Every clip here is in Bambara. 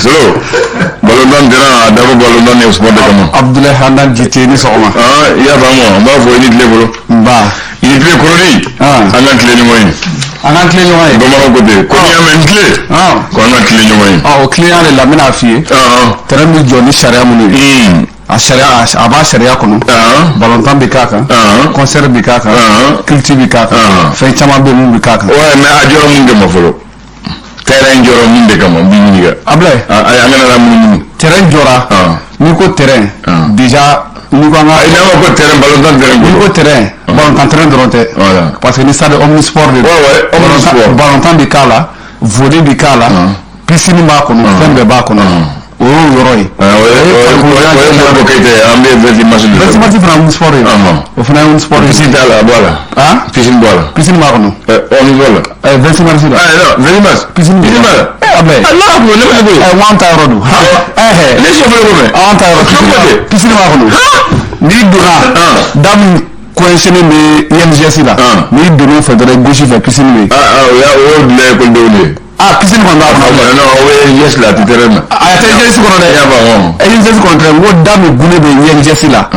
Solo balondan dira dabo balondan ne sport de kama Abdoulaye Handan jite ni soma ya vamo ba fo ni le bolo ba il est coloni anan clé ni moyen ba ma ko de ko ni amen clé ko anan clé ni moyen o client le lamina fi tere mi joni sharia munu a sharia aba sharia kono balontan bi kaka concert bi kaka culture bi kaka fe chama be mu bi kaka ouais mais a joro mun de ma folo terrain joro mun de kama bi ni ga Ablaye ay angana la mun terrain jora ni ko terrain déjà ni ko nga ay na ko terrain balontan terrain ni ko terrain balontan terrain dronte voilà parce que ni stade omnisport de ouais omnisport balontan bi kala volley bi kala piscine ba kono fembe ba kono o yoroi ko kayte ambe veti machine fana omnisport o fana omnisport piscine la voilà piscine bola piscine ba kono on vola veti machine non veti mas piscine ba Ablaye Allah ko le ma do wanta rodu les chauffeurs ko me wanta rodu piscine ba kono ni dona dam coincé ni IMGS là ni dona faudrait gauche faire piscine ya o le ko do piscine ko ndaba non oui yes la titerema ata IMGS ko no ya ba IMGS ko ndre wo dam gune be IMGS là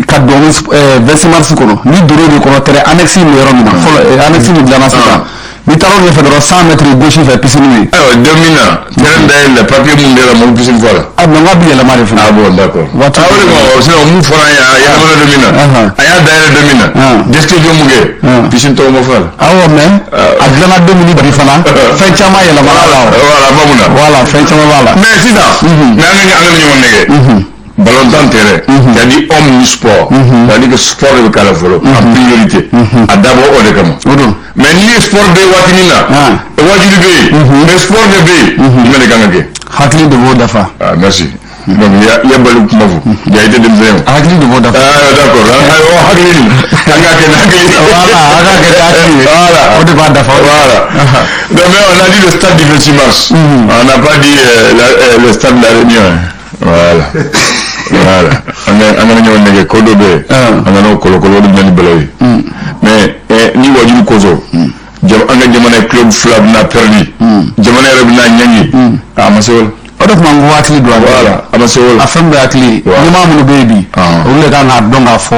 ka do 20 mars ko no ni doro de ko no tere annexe ni yoro na folo annexe ni la nasa ni taro ne fedro 100 mètres gauche faire piscine ni domina terrain le papier mun de la mo piscine fola non ngabi la mari fina bon d'accord wata ko sino mu fora ya ma domina aya daire domina deske jo muge piscine to mo fala mais adlana domini bi fana fe chama ya la mala voilà famuna voilà fe chama wala mais c'est ça nganga ñu won nege ballon terrain c'est-à-dire omnisport c'est-à-dire que sport de kala folo en priorité adabo o de kama mais ni sport de watinina wajiri be mais sport de be ni me ganga ke hakli de bo dafa merci donc ya balu mafu ya ite dem zéro hakli de bo dafa d'accord hakli anga ke voilà o de ba dafa voilà donc mais on a dit le stade du 26 mars on n'a pas dit le stade de la Réunion voilà angana ñëw nege ko do be angana ko do ñani balawi mais ni wajulu kozo anga jamane club flab na perdu jamane rab na ñangi amasewol odof mangu watli do voilà amasewol afam be akli ni mamu bebi o le kan ha donga fo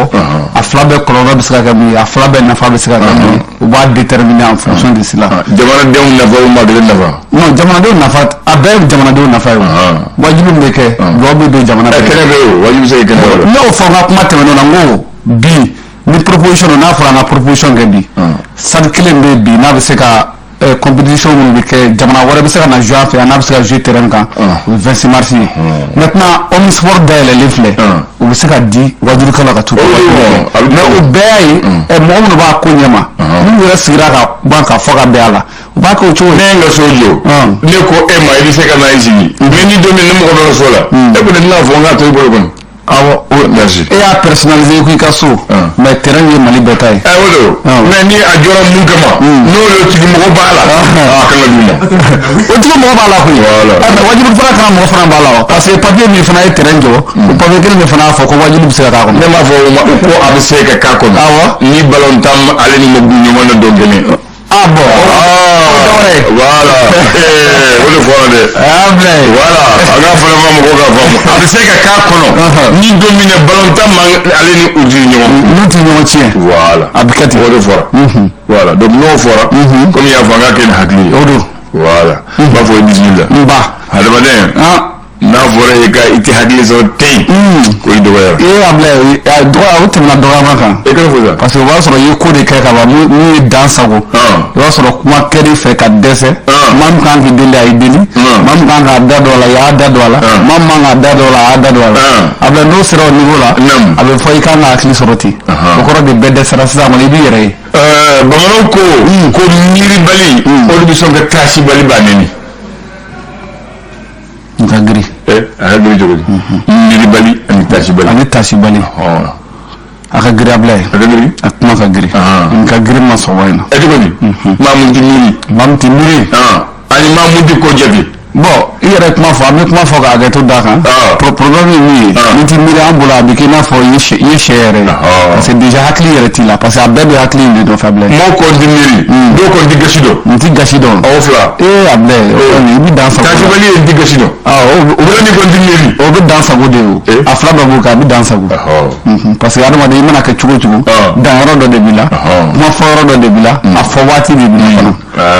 a flabe koloro bisaka kami a flabe na fa bisaka kami o ba déterminer en fonction de cela jamane dem na fa ma de na fa non jamana do nafa abe jamana do nafa wajibu mbeke gobe do jamana kene wajibu se kene no fo ma kuma teme no ngo bi ni proposition na fara na proposition gabi sad kilen be bi na be se ka compétition mun bi ke jamana wara be se ka na jouer fait na be se ka jouer terrain kan 26 mars maintenant on sport d'aller les fleurs o be se ka di wajibu kala ka tout mais o bay mo no ba ko nyama ni wala sigira ka banka fo ka be ala ba ko cho ne nga sojo ne ko ema ili se ka na izini mais ni domi ne mo ko do sola e ko na fo nga to bo ko awo merci et à personnaliser ko ka so mais terrain ni mali betay wodo mais ni a jora mun kama no le tigi mo bala kala duma o tigi mo bala ko wala wajibu fara kana mo fara bala parce que papier mi fana e terrain jo o papier kele mi fana fo ko wajibu se ka ko ne ma fo ko abi se ka ko awa ni ballon tam ale ni mo ñu wona do gene bon voilà wala fo de Ablaye voilà aga fo ma mo ko ga fo abi se ka kono ni dominer ballon tam ale ni uji ñu nuti ñu ci voilà abikati wala fora voilà donc no fora comme ya fa nga ken hakli odo voilà ba fo bismillah ba hada baden na fora e ka iti hakli so tay ko do wala Ablaye do a wutum na do ma kan e ka fo ça parce que wa so ye ko de ka ba mu dansa go wa so kuma keri fe ka dese mam kan ki dele ay deli mam kan ga da do la ya da do la mam ma ga da do la da do la Ablaye no sero niveau la abe fo ka na akli soroti ko ko de bedde sara sa ma li bi yere bamanan ko nyiri bali o du son ka tashi bali baneni ngagri agri jogo nyiri bali ani tashi bali aka giri Ablaye akuma ka giri nka giri ma so wayna e jogo ni mamun ti miri ani mamun di ko jabi bon i yɛrɛ kuma fɔ an bɛ kuma fɔ k'a kɛ to da kan problème ye min ye ni ti miiri an bolo a bɛ k'i n'a fɔ i ye sɛ yɛrɛ parce que déjà hakili yɛrɛ t'i la parce que a bɛɛ bɛ hakili in de dɔn fɛ bilen mɔgɔw kɔni tɛ miiri dɔw kɔni tɛ gasi dɔn n ti gasi dɔn aw fila a bilen i bɛ dan sago gasibali ye n tɛ gasi dɔn o bɛ ni kɔni tɛ miiri o bɛ dan sago de ye a fila bɛɛ b'o kan a bɛ dan sago parce que adamaden i mana kɛ cogo cogo danyɔrɔ dɔ de b'i la kuma fɔ yɔrɔ dɔ de b'i la a fɔ waati de b'i la fana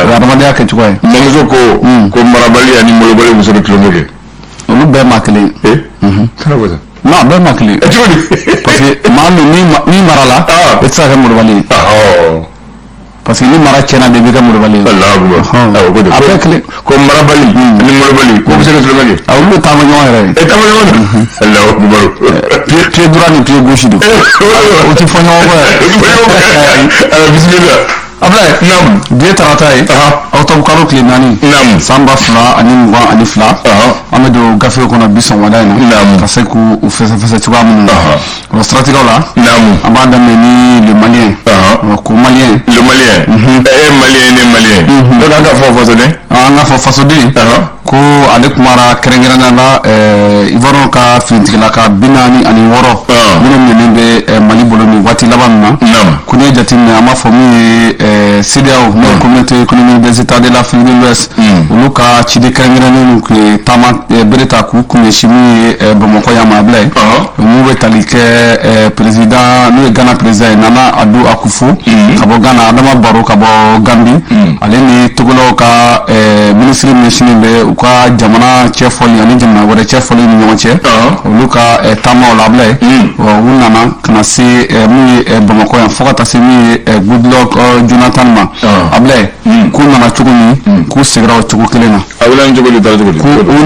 o ye adamadenya kɛcogo ye mamuso ko marabali ani molobali muso bɛ tulonkɛ kɛ olu bɛɛ ma kelen kana bɔ non a bɛɛ ma kelen cogo di parce que maa min n'i mara la i tɛ se ka kɛ molobali ye parce que ni mara tiɲɛna de b'i kɛ molobali ye a bɛɛ kelen ko marabali ani molobali ko bɛ se ka tulonkɛ kɛ olu bɛ taama ɲɔgɔn yɛrɛ ye taama ɲɔgɔn na Alahu Akibaru pied droit ni pied gauche don o tɛ fɔ ɲɔgɔn kɔ yɛrɛ bisimila Ablaye naam bi ye tarata ye octobre kalo tile 4 naam san 2022 an bɛ don gafe kɔnɔ bi sɔgɔmada in na ka se k'u fɛsɛfɛsɛ cogoya minnu na o siratigɛw la an b'a daminɛ ni le malien ko malien le malien malien ne malien donc an ka fɔ fasoden an ka fɔ fasoden ko ale kumara kɛrɛnkɛrɛnnenya la ivoirien ka finitigilaka 46 minnu minɛnen bɛ Mali bolo ni waati laban min na ko n'i ye jateminɛ an b'a fɔ min ye CEDEAO n'o ye communauté économique des états de l'Afrique de l'Ouest olu ka ciden kɛrɛnkɛrɛnnen tun ye taama bere ta k'u kun ɲɛsin min ye Bamakɔ yan ma Ablaye mun bɛ tali kɛ président n'o ye Ghana président ye Nana Addo Akufo ka bɔ Ghana Adama Barrow ka bɔ Gambie ale ni Togolaw ka ministre ɲɛsinnen bɛ u ka jamana cɛfɔli ani jamana wɛrɛ cɛfɔli ni ɲɔgɔn cɛ olu ka taamaw la Ablaye u nana ka na se min ye Bamakɔ yan fo ka taa se min ye Goodluck Jonathan ma Ablaye k'u nana cogo min k'u segira o cogo kelen na k'u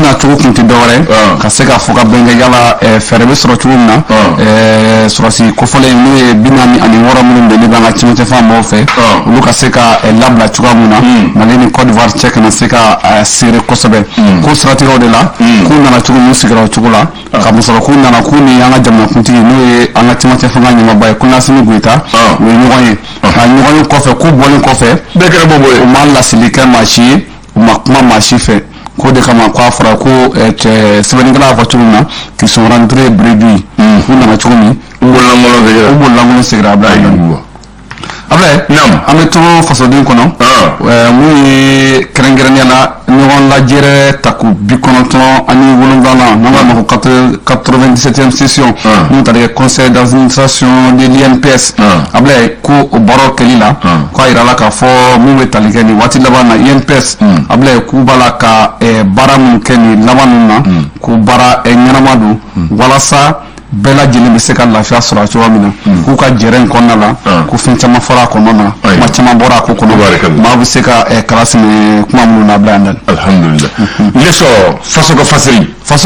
na cogo kun tɛ dɔwɛrɛ ka se ka fɔ ka bɛn kɛ yala fɛɛrɛ bɛ sɔrɔ cogo min na sɔrɔsi kofɔlen n'o ye 46 minnu bɛ ne b'an ka cɛmancɛ fan mɔgɔw fɛ olu ka se ka labila cogoya min na Mali ni Côte d'Ivoire cɛ kana se ka seere kosɛbɛ k'u siratigɛw de la k'u nana cogo min sigira o cogo la ka musɔrɔ k'u nana k'u ni an ka jamanakuntigi n'o ye an ka cɛmancɛ fanga ɲɛmaaba ye ko Asimi Goyita u ye ɲɔgɔn ye a ɲɔgɔn ye kɔfɛ k'u bɔlen kɔfɛ bɛɛ kɛra bɔ ye u ma lasili kɛ maa si ye u ma kuma maa si fɛ k'o de kama k'a fɔra ko sɛbɛnnikɛla y'a fɔ cogo min na qu'ils sont rentrés bredouilles u nana cogo min u bololaŋolon segira Ablaye an bɛ to fasoden kɔnɔ mun ye kɛrɛnkɛrɛnnenya la ɲɔgɔn lajɛrɛ tako 97 n'an b'a ma ko 97e session mun tali kɛ conseil d'administration de l'INPS Ablaye ko o baaraw kɛli la k'a yira la k'a fɔ mun bɛ tali kɛ nin waati laban na INPS Ablaye k'u b'a la ka baara minnu kɛ nin laban ninnu na k'u baara ɲɛnama don walasa bɛɛ lajɛlen bɛ se ka lafiya sɔrɔ a cogoya min na k'u ka jɛrɛ in kɔnɔna la ko fɛn caman fɔra a kɔnɔna na kuma caman bɔra a ko kɔnɔ maa bɛ se ka kala sɛnɛ kuma minnu na Ablaye Andani alhamdulillah ne sɔrɔ faso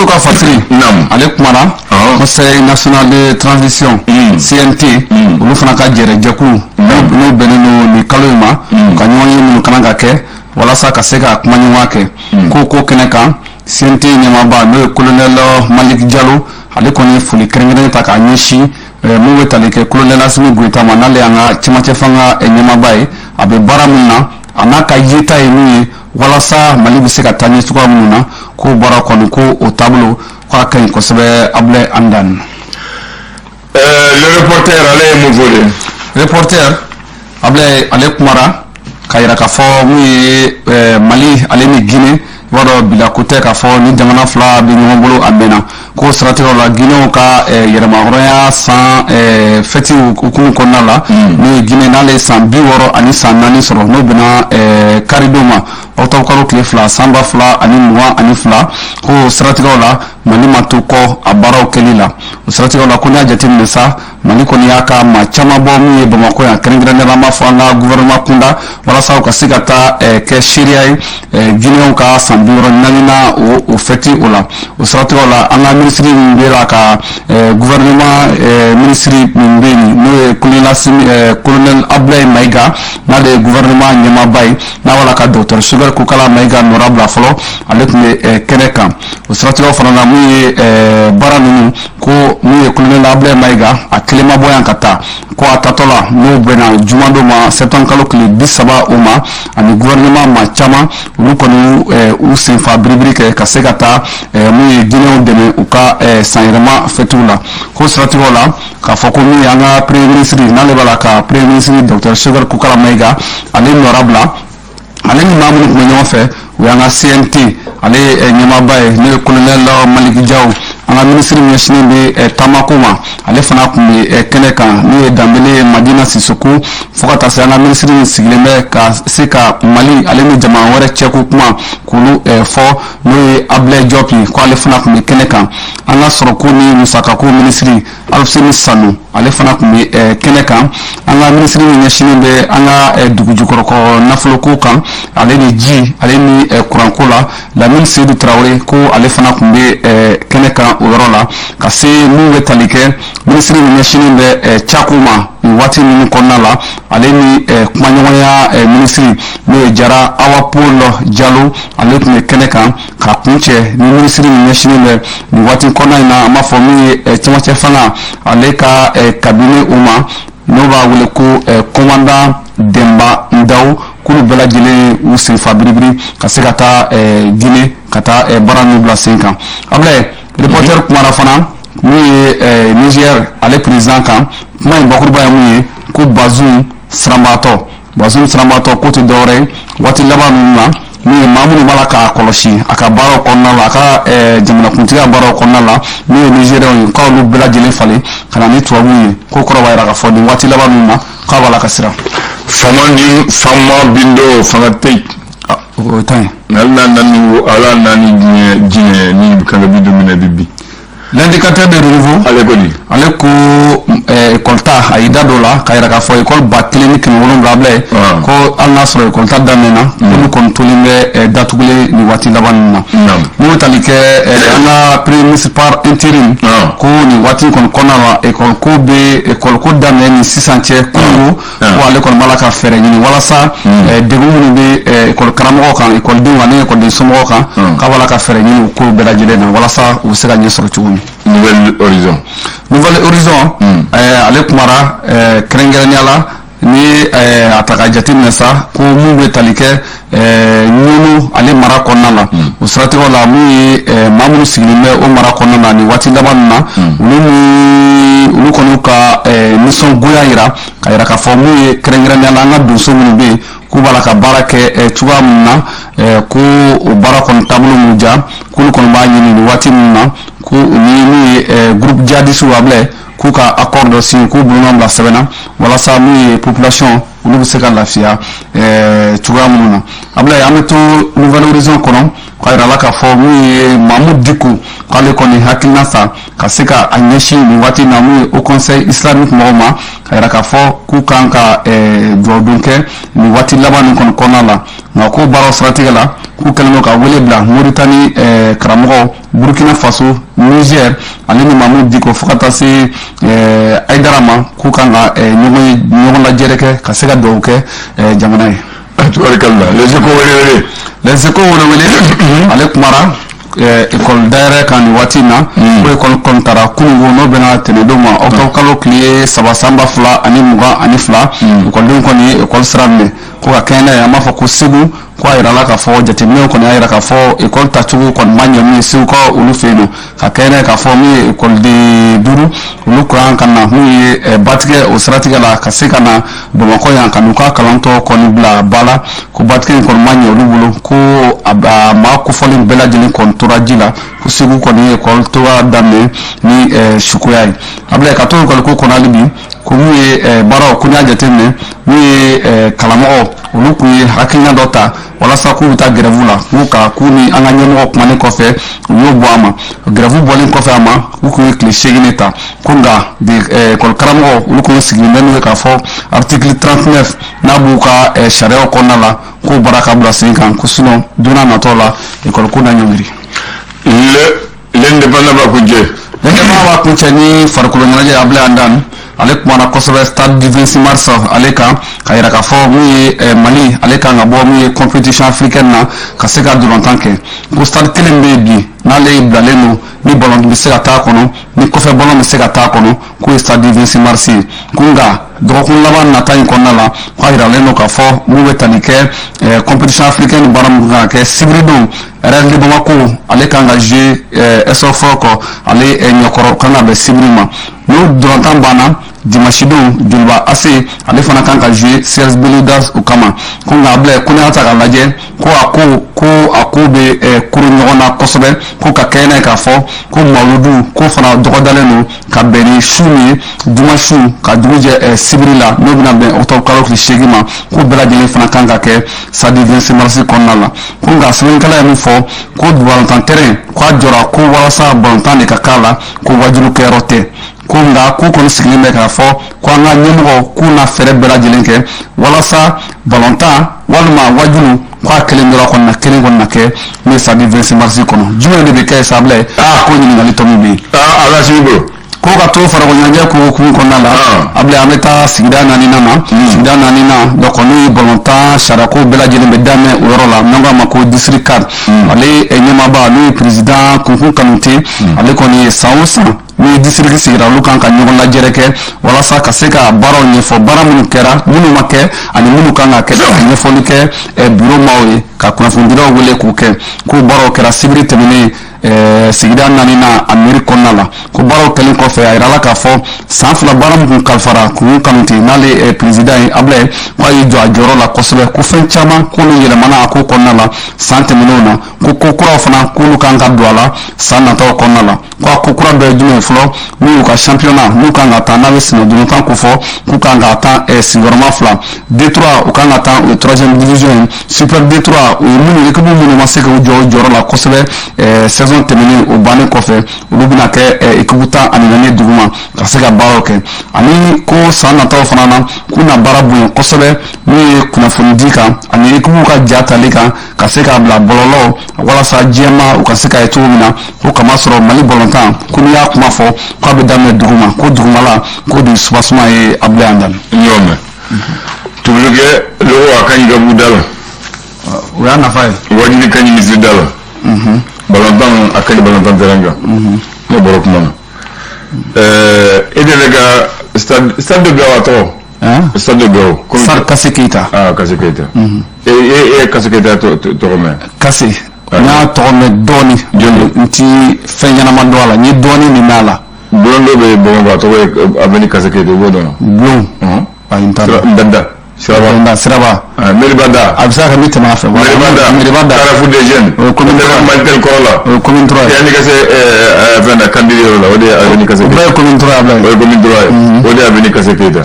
ka fasiri ale kumana conseil national de transition CNT olu fana ka jɛrɛ jɛkulu n'u bɛnnen don nin kalo in ma ka ɲɔgɔn ye minnu kan ka kɛ walasa ka se ka kuma ɲɔgɔn kɛ ko kɛnɛ kan CNT ɲɛmaaba n'o ye colonel Malik Jalo ale kɔni foli kɛrɛnkɛrɛnnen ta k'a ɲɛsin mun bɛ tali kɛ colonel Asimi Goyita ma n'ale y'an ka cɛmancɛ fanga ɲɛmaaba ye a bɛ baara min na a n'a ka yeta ye min ye walasa Mali bɛ se ka taa ɲɛ cogoya minnu na k'o baara kɔni ko o taabolo k'a ka ɲi kosɛbɛ Ablaye Andani. Le reporter ale ye mun fɔ de reporter Ablaye ale kumara k'a yira k'a fɔ mun ye Mali ale ni Guinée i b'a dɔn bila ko tɛ k'a fɔ ni jamana fila bɛ ɲɔgɔn bolo a mɛnna ko siratigɛw la Guinéw ka yɛrɛmahɔrɔnya san fɛti hukumu kɔnɔna la n'o ye Guinée n'ale ye san 64 sɔrɔ n'o bɛna karido ma octobre kalo tile 2 san 2022 ko siratigɛw la Mali ma to kɔ a baaraw kɛli la o siratigɛw la ko n'i y'a jateminɛ sa Mali kɔni y'a ka maa caman bɔ min ye Bamakɔ yan kɛrɛnkɛrɛnnenya la an b'a fɔ an ka gouvernement kunda walasa u ka se ka taa kɛ seereya ye Guinéenw ka san 64 o fɛti o la o siratigɛw la an ka ministre min bɛ la ka gouvernement ministre min bɛ yen n'o ye colonel Ablaye Mayiga n'ale ye gouvernement ɲɛmaaba ye n'a b'a la ka docteur Sogɛl Kokala Mayiga nɔra bila fɔlɔ ale tun bɛ kɛnɛ kan o siratigɛw fana na mun ye baara ninnu ko mun ye colonel Ablaye Mayiga a kelen ma bɔ yan ka taa ko a tatɔ la n'o bɛnna juma dɔ ma septembre kalo tile 30 o ma ani gouvernement ma caman olu kɔni u senfa biribiri kɛ ka se ka taa mun ye Guinéenw dɛmɛ u ka san yɛrɛma fêtew la ko siratigɛw la k'a fɔ ko min ye an ka premier ministre n'ale b'a la ka premier ministre docteur Sogɛl Kokala Mayiga ale nɔra bila ale ni maa minnu tun bɛ ɲɔgɔn fɛ o y'an ka CNT ale ɲɛmaaba ye n'o ye colonel Maliki Diaw an ka ministre ɲɛsinnen bɛ taamako ma ale fana tun bɛ kɛnɛ kan n'o ye Danbele Madina Sisoko fo ka taa se an ka ministre min sigilen bɛ ka se ka Mali ale ni jamana wɛrɛ cɛko kuma k'olu fɔ n'o ye Ablaye Diop ko ale fana tun bɛ kɛnɛ kan an ka sɔrɔko ni musakako ministre Alfuseni Sanu ale fana tun bɛ kɛnɛ kan an ka ministre min ɲɛsinnen bɛ an ka dugu jukɔrɔ nafoloko kan ale ni ji ale ni kuranko la Lamine Seydou Traoré ko ale fana tun bɛ kɛnɛ kan o yɔrɔ la ka se mun bɛ tali kɛ ministre min ɲɛsinnen bɛ cako ma waati ninnu kɔnɔna la ale ni kumaɲɔgɔnya ministre n'o ye Jara Awa Paul Diallo ale tun bɛ kɛnɛ kan ka kun cɛ ni ministre min ɲɛsinnen bɛ nin waati kɔnɔna in na an b'a fɔ min ye cɛmancɛ fanga ale ka cabinet o ma n'o b'a wele ko commandant Demba Ndaw k'olu bɛɛ lajɛlen u senfa biribiri ka se ka taa Guinée ka taa baara ninnu bila sen kan Ablaye reporter kumara fana mun ye Niger ale président kan kuma in bakuruba ye mun ye ko Bazoum Sirabatɔ ko tɛ dɔwɛrɛ ye waati laban ninnu na min ye maa minnu b'a la k'a kɔlɔsi a ka baaraw kɔnɔna la a ka jamanakuntigi ka baaraw kɔnɔna la n'o ye Nigériens ye k'olu bɛɛ lajɛlen falen ka na ni tubabuw ye ko kɔrɔ b'a jira k'a fɔ nin waati laban ninnu na k'a b'a la ka siran fama bindo fanga tɛ yen o ta ye ala nani jinɛ ni kan bi dominer bibi l'indicateur de renouveau ale ko école ta a y'i da dɔ la ka yira k'a fɔ école 1700 Ablaye ko hali n'a sɔrɔ école ta daminɛna olu kɔni tolen bɛ datugulen nin waati laban ninnu na n'o tali kɛ an ka premier ministre par intérim ko nin waati kɔni kɔnɔna la école ko bɛ école ko daminɛ ni sisan cɛ kungo ko ale kɔni b'a la ka fɛɛrɛ ɲini walasa degun minnu bɛ école karamɔgɔw kan écoledenw ani écoleden somɔgɔw kan k'a b'a la ka fɛɛrɛ ɲini o ko bɛɛ lajɛlen na walasa u bɛ se ka ɲɛ sɔrɔ cogo min. Nouvelle Horizon ale kumara kɛrɛnkɛrɛnnenya la ni a ta ka jateminɛ sa ko mun bɛ tali kɛ ɲɔnu ale mara kɔnɔna la o siratigɛw la mun ye maa minnu sigilen bɛ o mara kɔnɔna na nin waati laban ninnu na olu kɔni ka nisɔngoya yira ka yira k'a fɔ mun ye kɛrɛnkɛrɛnnenya la an ka donso minnu bɛ yen k'u b'a la ka baara kɛ cogoya min na ko o baara kɔni taabolo min diya k'olu kɔni b'a ɲini nin waati min na ko ni min ye groupe djihadiste Ablaye k'u ka accord dɔ signé k'u bolonɔ bila sɛbɛnna walasa min ye population olu bɛ se ka lafiya cogoya minnu na Ablaye an bɛ to Nouvelle Horizon kɔnɔ k'a yira la k'a fɔ min ye Mahmoud Dicko k'ale kɔni hakilina ta ka se ka a ɲɛsin nin waati na mun ye au conseil islamique mɔgɔw ma ka yira k'a fɔ k'u kan ka jɔdon kɛ nin waati laban nin kɔni kɔnɔna la nka ko baaraw siratigɛ la k'u kɛlen don ka wele bila Mauritanie karamɔgɔw Burkina Faso Niger ale ni Mahmoud Dicko fo ka taa se Aïdara ma k'u kan ka ɲɔgɔn lajɛrɛ kɛ ka se ka dugawu kɛ jamana ye. Les Échos wele ale kumara école dayɛrɛ kan nin waati in na ko école kɔni taara kunungo n'o bɛna tɛnɛndon ma octobre kalo tile 3 sanba 2022 écoledenw kɔni ye école sira minɛ ko ka kɛɲɛ n'a ye an b'a fɔ ko Segu ko a yira la k'a fɔ jateminɛw kɔni y'a yira k'a fɔ école tacogo kɔni ma ɲɛ min ye Segu ka olu fɛ yen nɔ ka kɛɲɛ n'a ye k'a fɔ min ye écoleden 5 olu kan ka na mun ye batigɛ o siratigɛ la ka se ka na Bamakɔ yan ka n'u ka kalantɔ kɔni bila ba la ko batigɛ in kɔni ma ɲɛ olu bolo ko a maa kofɔlen bɛɛ lajɛlen kɔni tora ji la ko Segu kɔni ye école tora daminɛ ni sukoya ye Ablaye ka to école ko kɔnɔ hali bi ko mun ye baaraw ko n y'a jateminɛ mun ye kalamɔgɔw olu tun ye hakilina dɔ ta walasa k'u bɛ taa grève la k'u ni an ka ɲɛmɔgɔ kumanen kɔfɛ u y'o bɔ a ma grève bɔlen kɔfɛ a ma u tun ye tile 8 ta ko nka école karamɔgɔw olu tun sigilen bɛ n'u ye k'a fɔ article 39 n'a b'u ka sariyaw kɔnɔna la k'o baara ka bila sen kan ko sinon don n'a nataw la école ko na ɲɔngiri. l'indépendant b'a kunche. L'indépendant b'a kunche ni farikolo ɲɛnajɛ Ablaye Andan. Ale kumana kosɛbɛ stade du 26 mars ale kan ka yira k'a fɔ mun ye Mali ale kan ka bɔ mun ye compétition africaine na ka se ka dolantan kɛ ko stade kelen bɛ yen bi n'ale bilalen don ni ballon bɛ se ka taa kɔnɔ ni kɔfɛ ballon bɛ se ka taa kɔnɔ k'o ye stade du 26 mars ye ko nka dɔgɔkun laban nata in kɔnɔna la k'a yiralen don k'a fɔ mun bɛ tali kɛ compétition africaine baara mun kan ka kɛ sibiri don RS de Bamako ale kan ka jouer SOFOC ale ɲɛkɔrɔ kan ka bɛn sibiri ma n'o dolantan banna dimanche don Joliba AC ale fana kan ka jouer CS Belouizdad o kama ko nka Ablaye ko ne y'a ta k'a lajɛ ko a ko bɛ kuru ɲɔgɔn na kosɛbɛ ko ka kɛ n'a ye k'a fɔ ko Mawuludu ko fana dɔgɔdalen don ka bɛn ni su min ye dimanche su ka dugu jɛ sibiri la n'o bɛna bɛn octobre kalo tile 8 ma ko bɛɛ lajɛlen fana kan ka kɛ stade 26 mars kɔnɔna la ko nka sɛbɛnnikɛla ye min fɔ ko balontan terrain k'a jɔra ko walasa balontan de ka k'a la ko wajibi kɛyɔrɔ tɛ ko nka k'u kɔni sigilen bɛ k'a fɔ ko an ka ɲɛmɔgɔ k'u na fɛɛrɛ bɛɛ lajɛlen kɛ walasa balontan walima wajulu k'a kelen dɔrɔn kɔni na kelen kɔni na kɛ n'o ye stade 26 mars kɔnɔ jumɛn de bɛ kɛ sa Ablaye ko ɲininkali tɔ min bɛ yen. ala sigi bolo. ko ka to farikolo ɲɛnajɛ ko hukumu kɔnɔna la Ablaye an bɛ taa sigida 4nan na sigida 4nan donc n'o ye balontan sariyako bɛɛ lajɛlen bɛ daminɛ o yɔrɔ la n'an k'a ma ko district 4 ale ɲɛmaaba n'o ye président Kunkun Kanute ale kɔni ye san o san ni district sigira olu kan ka ɲɔgɔn lajɛrɛ kɛ walasa ka se ka baaraw ɲɛfɔ baara minnu kɛra minnu ma kɛ ani minnu kan ka kɛ ka ɲɛfɔli kɛ bureau maaw ye ka kunnafonidilaw wele k'u kɛ k'o baaraw kɛra sibiri tɛmɛnen sigida 4nan a mairie kɔnɔna la ko baaraw kɛlen kɔfɛ a yirala k'a fɔ san 2 baara min kalifara Kunkun Kanute n'ale président ye Ablaye k'a y'i jɔ a jɔyɔrɔ la kosɛbɛ ko fɛn caman k'olu yɛlɛmana a ko kɔnɔna la san tɛmɛnenw na ko ko kuraw fana k'olu kan ka don a la san nataw kɔnɔna la ko a ko kura dɔ ye jumɛn ye fɔlɔ n'u y'u ka championnat n'u kan ka taa n'a bɛ senadontan ko fɔ k'u kan ka taa sigiyɔrɔma 2 D3 u kan ka taa o ye 3e division ye super D3 o ye minnu équipe minnu ma se k'u jɔ o jɔyɔrɔ la kosɛbɛ saison tɛmɛnen o bannen kɔfɛ olu bɛna kɛ équipe 14 duguma ka se ka baaraw kɛ ani ko san nataw fana na k'u na baara bonya kosɛbɛ n'u ye kunnafoni di kan ani équipe ka ja tali kan ka se k'a bila bɔlɔlɔw walasa jɛma u ka se ka ye cogo min na ko kamasɔrɔ Mali balontan ko n'i y'a kuma fɔ k'a bɛ daminɛ duguma ko dugumala ko de subasuma ye Ablaye Andan. Ɲɔgɔn tubulukɛ logo a ka ɲi gabu da la o y'a nafa ye wajibi ka ɲi misiri da la balontan a ka ɲi balontan terrain kan ne bɔra kuma na e de bɛ ka stade de Gawo a tɔgɔ stade de Gawo Kase Keita Kase Keita e ye Kase Keita tɔgɔ mɛn Kase n y'a tɔgɔ mɛn dɔɔni n ti fɛn ɲɛnama dɔn a la n ye dɔɔni min mɛn a la bulon dɔ bɛ Bamakɔ a tɔgɔ ye avenue Kase Keita i b'o dɔn bulon ayi n t'a dɔn Ndanda Siraba Meribada a bɛ se ka kɛ min tɛmɛ a fɛ Meribada Carrefour des Jeunes o ye commune 3 Malitel kɔrɔ la o ye commune 3 ye yanni ka se fɛn na Kandidi yɔrɔ la o de ye avenue Kase Keita o bɛɛ ye commune 3 ye Ablaye o ye commune 3 ye o de ye avenue Kase Keita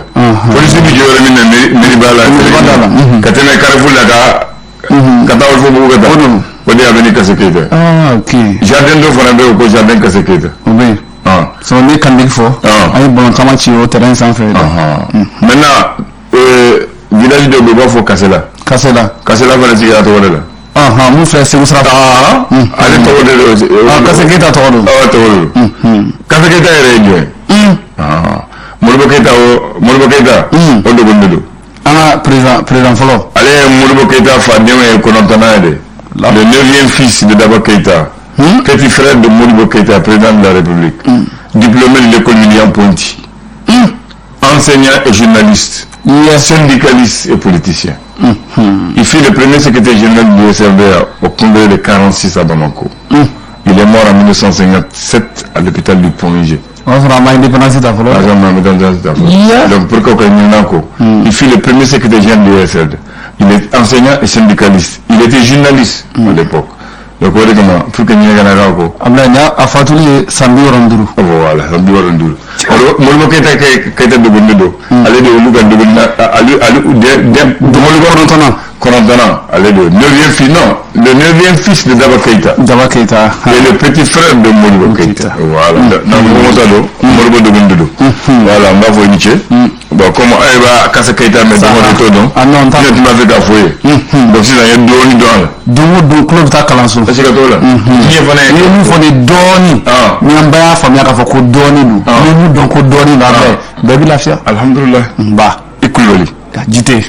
polisi bɛ jɔ yɔrɔ min na Meribada la ka tɛmɛ Carrefour la ka taa Olfobugu ka taa o de ye avenue Kase Keita jardin dɔ fana bɛ yen o ko jardin Kase Keita o bɛ yen so ne Kandidi fɔ an ye ballon caman ci o terrain sanfɛ maintenant village dɔ bɛ yen u b'a fɔ Kasela fana sigira tɔgɔ de la mun filɛ Segu sira fɛ ale tɔgɔ de don Kase Keita tɔgɔ don tɔgɔ don Kase Keita yɛrɛ ye jɔn ye Modibo Keita o dogolen de don an ka président fɔlɔ ale ye Modibo Keita fadenw ye 9nan ye de le 9e fils de Daba Keita petit frère de Modibo Keita président de la République diplômé de l'école William Ponty enseignant et journaliste syndicaliste et politicien. Il fut le premier secrétaire général du SRD au congrès de 46 à Bamako. Il est mort en 1957 à l'hôpital du Pont-Ig. Donc pourquoi il fut le premier secrétaire général du SRD. Il est enseignant et syndicaliste. Il était journaliste à l'époque. Donc o de kama pour que ɲɛgɛnna ka ko Ablaye a fatuli ye san 65 voilà san 65 Modibo Keita dogolen don ale de olu ka dogoli kɔnɔntɔnnan ale de 9e fils non le 9e fils de Daba Keita et le petit frère de Modibo Keita voilà donc Modibo dogolen don voilà n b'a fɔ i ni ce bon comme ay ba Kasa Keita mais dans to don ah non ta tu m'as fait gafouiller donc si la doni don club ta kalanso parce que to la ni fone doni ni amba fa mi aka fa ko doni du ni mu don ko doni na be bi lafia alhamdulillah ba ikuloli jité